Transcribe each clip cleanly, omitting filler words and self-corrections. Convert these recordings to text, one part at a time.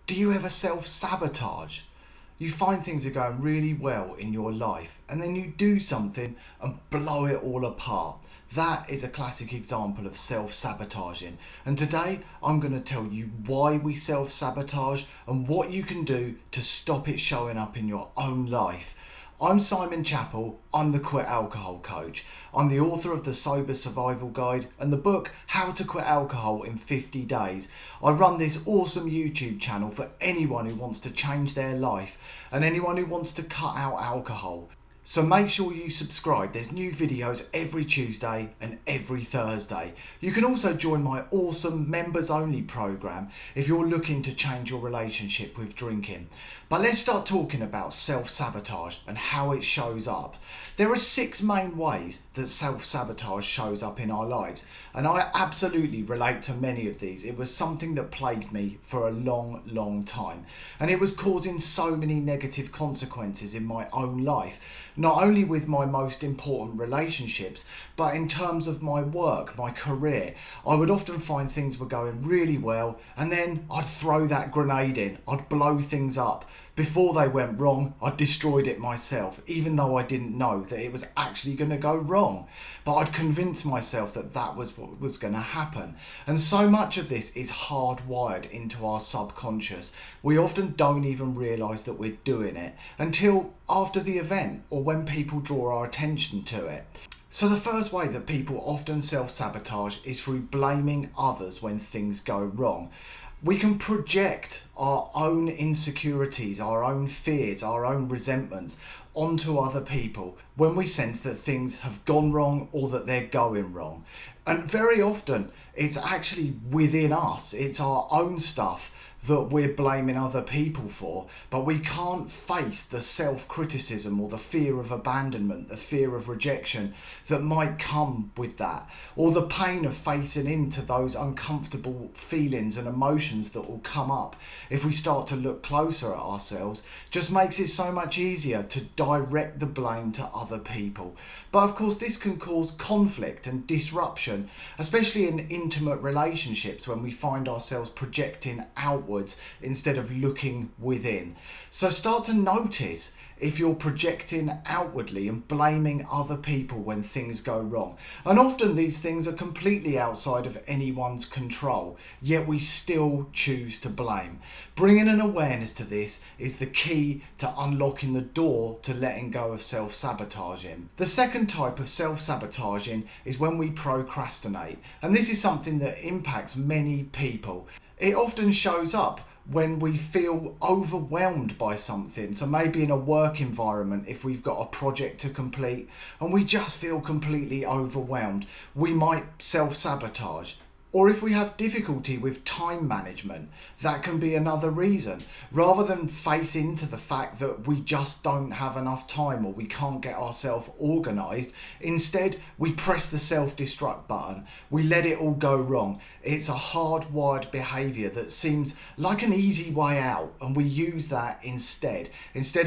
Do you ever self-sabotage? You find things are going really well in your life and then you do something and blow it all apart. That is a classic example of self-sabotaging. And today I'm going to tell you why we self-sabotage and what you can do to stop it showing up in your own life. I'm Simon Chapple, I'm the Quit Alcohol Coach. I'm the author of the Sober Survival Guide and the book How to Quit Alcohol in 50 Days. I run this awesome YouTube channel for anyone who wants to change their life and anyone who wants to cut out alcohol. So make sure you subscribe. There's new videos every Tuesday and every Thursday. You can also join my awesome members only program if you're looking to change your relationship with drinking. But let's start talking about self-sabotage and how it shows up. There are 6 main ways that self-sabotage shows up in our lives, and I absolutely relate to many of these. It was something that plagued me for a long time, and it was causing so many negative consequences in my own life, not only with my most important relationships, but in terms of my work, my career. I would often find things were going really well, and then I'd throw that grenade in, I'd blow things up. Before they went wrong, I destroyed it myself, even though I didn't know that it was actually going to go wrong. But I'd convinced myself that that was what was going to happen. And so much of this is hardwired into our subconscious. We often don't even realise that we're doing it until after the event or when people draw our attention to it. So the first way that people often self-sabotage is through blaming others when things go wrong. We can project our own insecurities, our own fears, our own resentments onto other people when we sense that things have gone wrong or that they're going wrong. And very often it's actually within us, it's our own stuff that we're blaming other people for, but we can't face the self-criticism or the fear of abandonment, the fear of rejection that might come with that, or the pain of facing into those uncomfortable feelings and emotions that will come up if we start to look closer at ourselves. Just makes it so much easier to direct the blame to other people. But of course this can cause conflict and disruption, especially in intimate relationships when we find ourselves projecting outwards instead of looking within. So start to notice if you're projecting outwardly and blaming other people when things go wrong. And often these things are completely outside of anyone's control, yet we still choose to blame. Bringing an awareness to this is the key to unlocking the door to letting go of self-sabotaging. The second type of self-sabotaging is when we procrastinate, and this is something that impacts many people. It often shows up when we feel overwhelmed by something. So maybe in a work environment, if we've got a project to complete and we just feel completely overwhelmed, we might self-sabotage. Or if we have difficulty with time management, that can be another reason. Rather than face into the fact that we just don't have enough time or we can't get ourselves organised, instead we press the self-destruct button. We let it all go wrong. It's a hardwired behaviour that seems like an easy way out, and we use that instead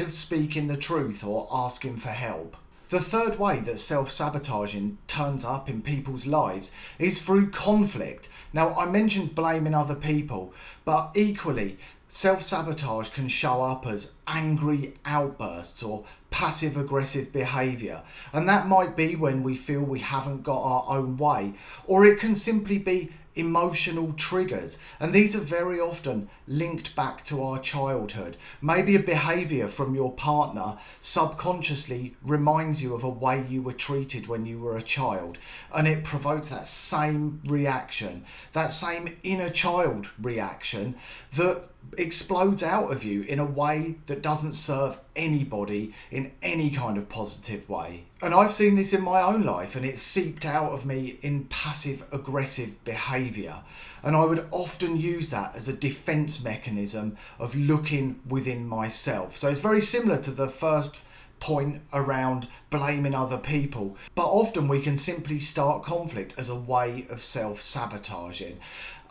of speaking the truth or asking for help. The third way that self-sabotaging turns up in people's lives is through conflict. Now, I mentioned blaming other people, but equally, self-sabotage can show up as angry outbursts or passive-aggressive behaviour. And that might be when we feel we haven't got our own way, or it can simply be emotional triggers, and these are very often linked back to our childhood. Maybe a behaviour from your partner subconsciously reminds you of a way you were treated when you were a child, and it provokes that same reaction, that same inner child reaction that explodes out of you in a way that doesn't serve anybody in any kind of positive way. And I've seen this in my own life, and it's seeped out of me in passive aggressive behaviour, and I would often use that as a defence mechanism of looking within myself. So it's very similar to the first point around blaming other people, but often we can simply start conflict as a way of self-sabotaging.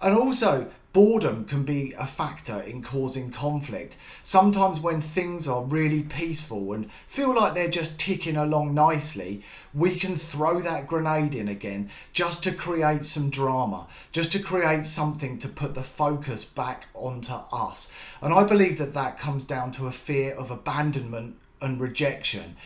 And also, Boredom can be a factor in causing conflict. Sometimes when things are really peaceful and feel like they're just ticking along nicely, we can throw that grenade in again just to create some drama, just to create something to put the focus back onto us. And I believe that that comes down to a fear of abandonment and rejection.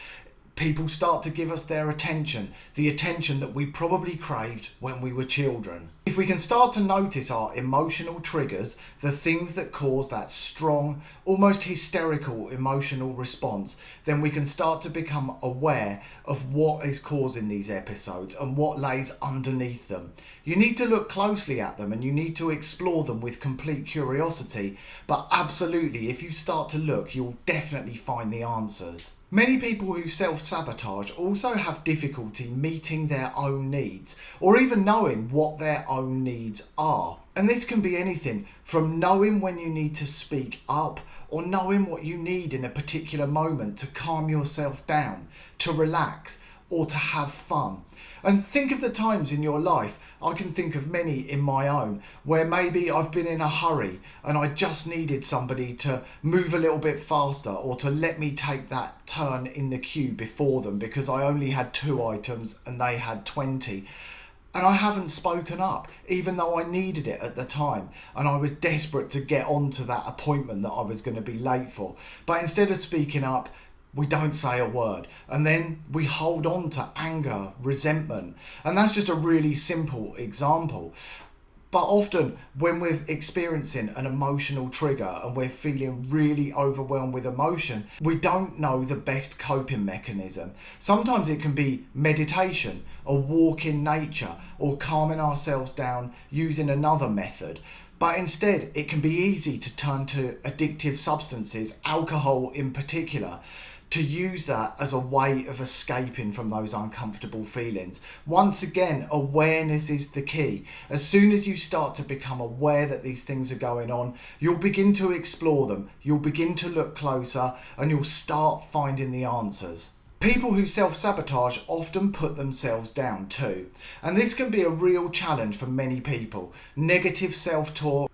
People start to give us their attention, the attention that we probably craved when we were children. If we can start to notice our emotional triggers, the things that cause that strong, almost hysterical emotional response, then we can start to become aware of what is causing these episodes and what lays underneath them. You need to look closely at them and you need to explore them with complete curiosity, but absolutely, if you start to look, you'll definitely find the answers. Many people who self-sabotage also have difficulty meeting their own needs or even knowing what their own needs are. And this can be anything from knowing when you need to speak up or knowing what you need in a particular moment to calm yourself down, to relax or to have fun. And think of the times in your life, I can think of many in my own, where maybe I've been in a hurry and I just needed somebody to move a little bit faster or to let me take that turn in the queue before them because I only had 2 items and they had 20. And I haven't spoken up, even though I needed it at the time. And I was desperate to get onto that appointment that I was going to be late for. But instead of speaking up, we don't say a word, and then we hold on to anger, resentment, and that's just a really simple example. But often when we're experiencing an emotional trigger and we're feeling really overwhelmed with emotion, we don't know the best coping mechanism. Sometimes it can be meditation, a walk in nature, or calming ourselves down using another method. But instead, it can be easy to turn to addictive substances, alcohol in particular, to use that as a way of escaping from those uncomfortable feelings. Once again, awareness is the key. As soon as you start to become aware that these things are going on, you'll begin to explore them, you'll begin to look closer, and you'll start finding the answers. People who self-sabotage often put themselves down too. And this can be a real challenge for many people. Negative self-talk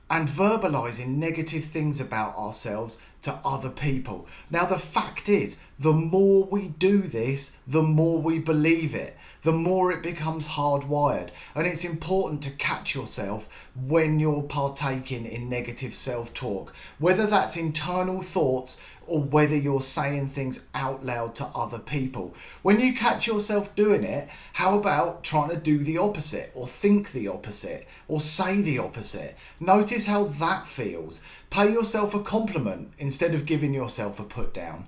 and verbalizing negative things about ourselves to other people. Now, the fact is, the more we do this, the more we believe it, the more it becomes hardwired. And it's important to catch yourself when you're partaking in negative self-talk, whether that's internal thoughts or whether you're saying things out loud to other people. When you catch yourself doing it, how about trying to do the opposite or think the opposite or say the opposite? Notice how that feels. Pay yourself a compliment instead of giving yourself a put down.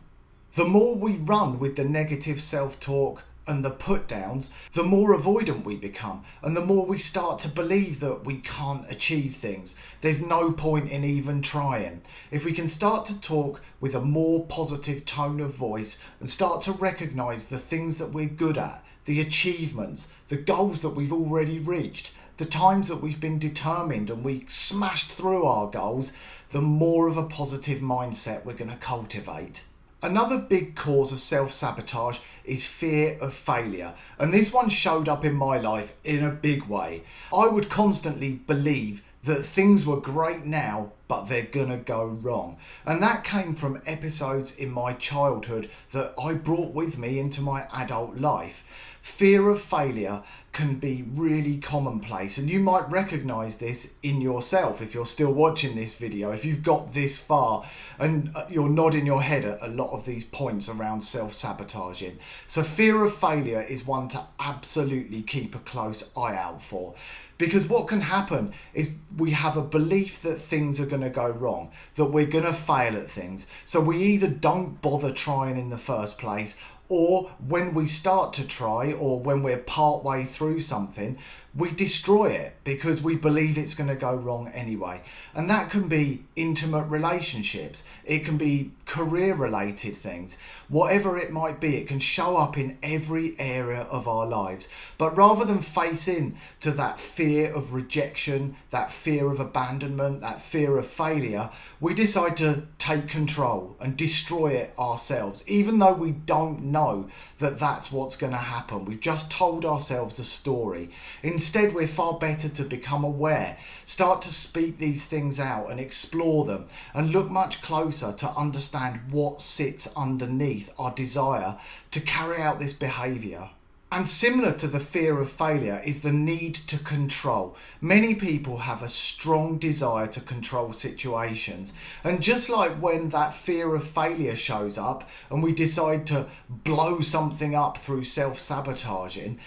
The more we run with the negative self-talk and the put downs, the more avoidant we become and the more we start to believe that we can't achieve things. There's no point in even trying. If we can start to talk with a more positive tone of voice and start to recognize the things that we're good at, the achievements, the goals that we've already reached, the times that we've been determined and we smashed through our goals, the more of a positive mindset we're going to cultivate. Another big cause of self-sabotage is fear of failure, and this one showed up in my life in a big way. I would constantly believe that things were great now, but they're gonna go wrong. And that came from episodes in my childhood that I brought with me into my adult life. Fear of failure can be really commonplace, and you might recognize this in yourself if you're still watching this video, if you've got this far and you're nodding your head at a lot of these points around self-sabotaging. So fear of failure is one to absolutely keep a close eye out for, because what can happen is we have a belief that things are going to go wrong, that we're going to fail at things. So we either don't bother trying in the first place, or when we start to try, or when we're part way through something, we destroy it because we believe it's going to go wrong anyway. And that can be intimate relationships, it can be career related things, whatever it might be. It can show up in every area of our lives. But rather than face into that fear of rejection, that fear of abandonment, that fear of failure, we decide to take control and destroy it ourselves, even though we don't know that that's what's going to happen. We've just told ourselves a story. Instead, we're far better to become aware, start to speak these things out and explore them, and look much closer to understand what sits underneath our desire to carry out this behaviour. And similar to the fear of failure is the need to control. Many people have a strong desire to control situations. And just like when that fear of failure shows up and we decide to blow something up through self-sabotaging,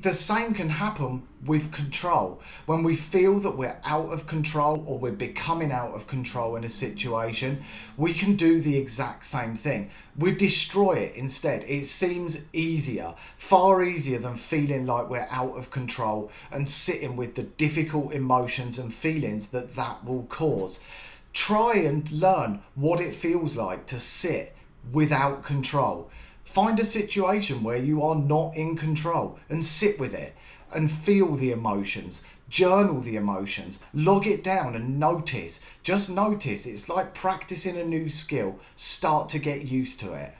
the same can happen with control. When we feel that we're out of control or we're becoming out of control in a situation, we can do the exact same thing. We destroy it instead. It seems easier, far easier than feeling like we're out of control and sitting with the difficult emotions and feelings that will cause. Try and learn what it feels like to sit without control. Find a situation where you are not in control and sit with it and feel the emotions. Journal the emotions, log it down and notice. Just notice. It's like practicing a new skill. Start to get used to it.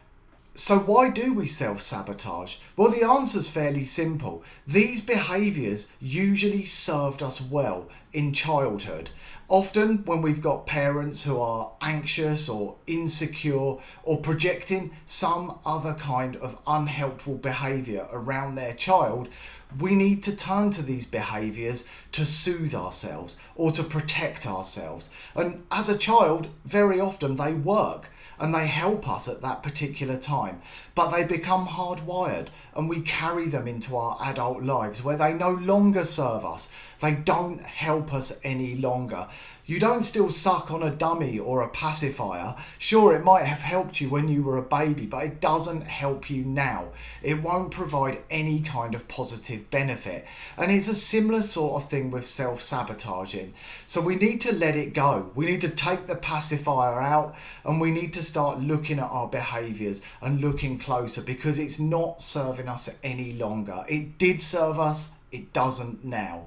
So why do we self-sabotage? Well, the answer's fairly simple. These behaviours usually served us well in childhood. Often when we've got parents who are anxious or insecure or projecting some other kind of unhelpful behaviour around their child, we need to turn to these behaviours to soothe ourselves or to protect ourselves. And as a child, very often they work and they help us at that particular time, but they become hardwired and we carry them into our adult lives where they no longer serve us. They don't help us any longer. You don't still suck on a dummy or a pacifier. Sure, it might have helped you when you were a baby, but it doesn't help you now. It won't provide any kind of positive benefit. And it's a similar sort of thing with self-sabotaging. So we need to let it go. We need to take the pacifier out and we need to start looking at our behaviours and looking closer because it's not serving us any longer. It did serve us, it doesn't now.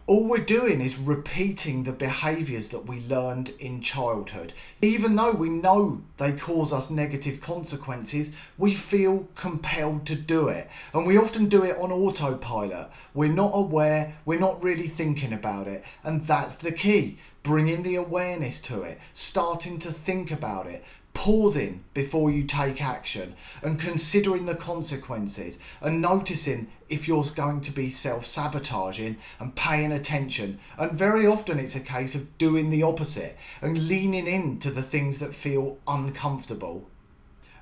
All we're doing is repeating the behaviours that we learned in childhood. Even though we know they cause us negative consequences, we feel compelled to do it. And we often do it on autopilot. We're not aware, we're not really thinking about it. And that's the key. Bringing the awareness to it, starting to think about it, pausing before you take action and considering the consequences and noticing if you're going to be self-sabotaging and paying attention. And very often it's a case of doing the opposite and leaning into the things that feel uncomfortable.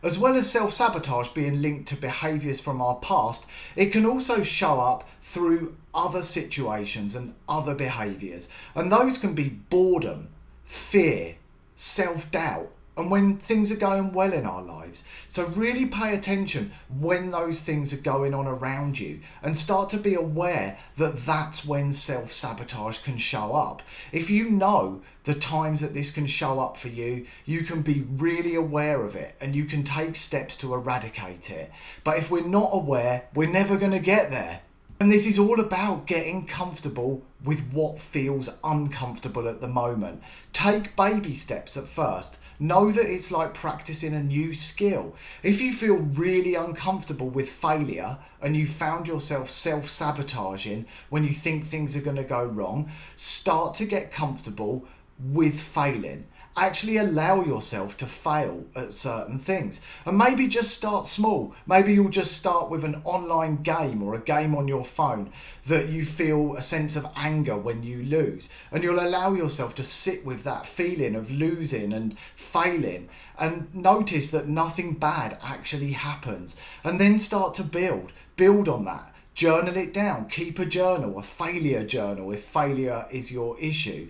As well as self-sabotage being linked to behaviours from our past, it can also show up through other situations and other behaviours. And those can be boredom, fear, self-doubt, and when things are going well in our lives. So really pay attention when those things are going on around you and start to be aware that that's when self-sabotage can show up. If you know the times that this can show up for you, you can be really aware of it and you can take steps to eradicate it. But if we're not aware, we're never going to get there. And this is all about getting comfortable with what feels uncomfortable at the moment. Take baby steps at first. Know that it's like practicing a new skill. If you feel really uncomfortable with failure and you found yourself self-sabotaging when you think things are going to go wrong, start to get comfortable with failing. Actually allow yourself to fail at certain things and maybe just start small. Maybe you'll just start with an online game or a game on your phone that you feel a sense of anger when you lose, and you'll allow yourself to sit with that feeling of losing and failing and notice that nothing bad actually happens, and then start to build on that. Journal it down, keep a journal, a failure journal if failure is your issue,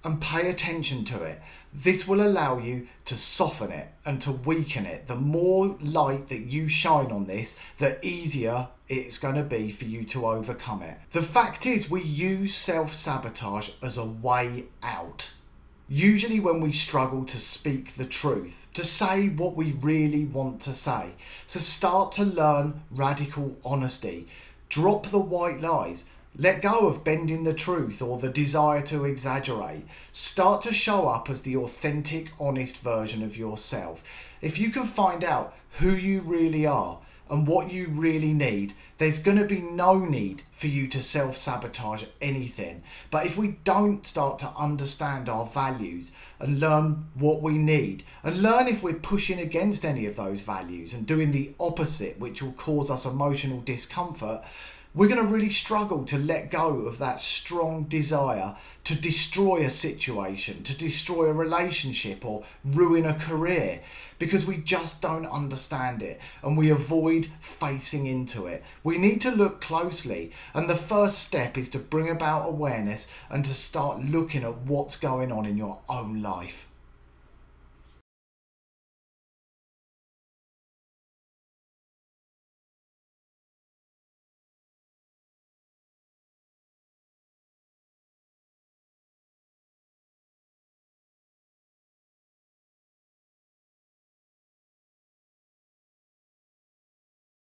and pay attention to it. This will allow you to soften it and to weaken it. The more light that you shine on this, the easier it's going to be for you to overcome it. The fact is, we use self-sabotage as a way out. Usually when we struggle to speak the truth, to say what we really want to say. So start to learn radical honesty. Drop the white lies. Let go of bending the truth or the desire to exaggerate. Start to show up as the authentic, honest version of yourself. If you can find out who you really are and what you really need, there's going to be no need for you to self-sabotage anything. But if we don't start to understand our values and learn what we need, and learn if we're pushing against any of those values and doing the opposite, which will cause us emotional discomfort, we're going to really struggle to let go of that strong desire to destroy a situation, to destroy a relationship or ruin a career, because we just don't understand it and we avoid facing into it. We need to look closely, and the first step is to bring about awareness and to start looking at what's going on in your own life.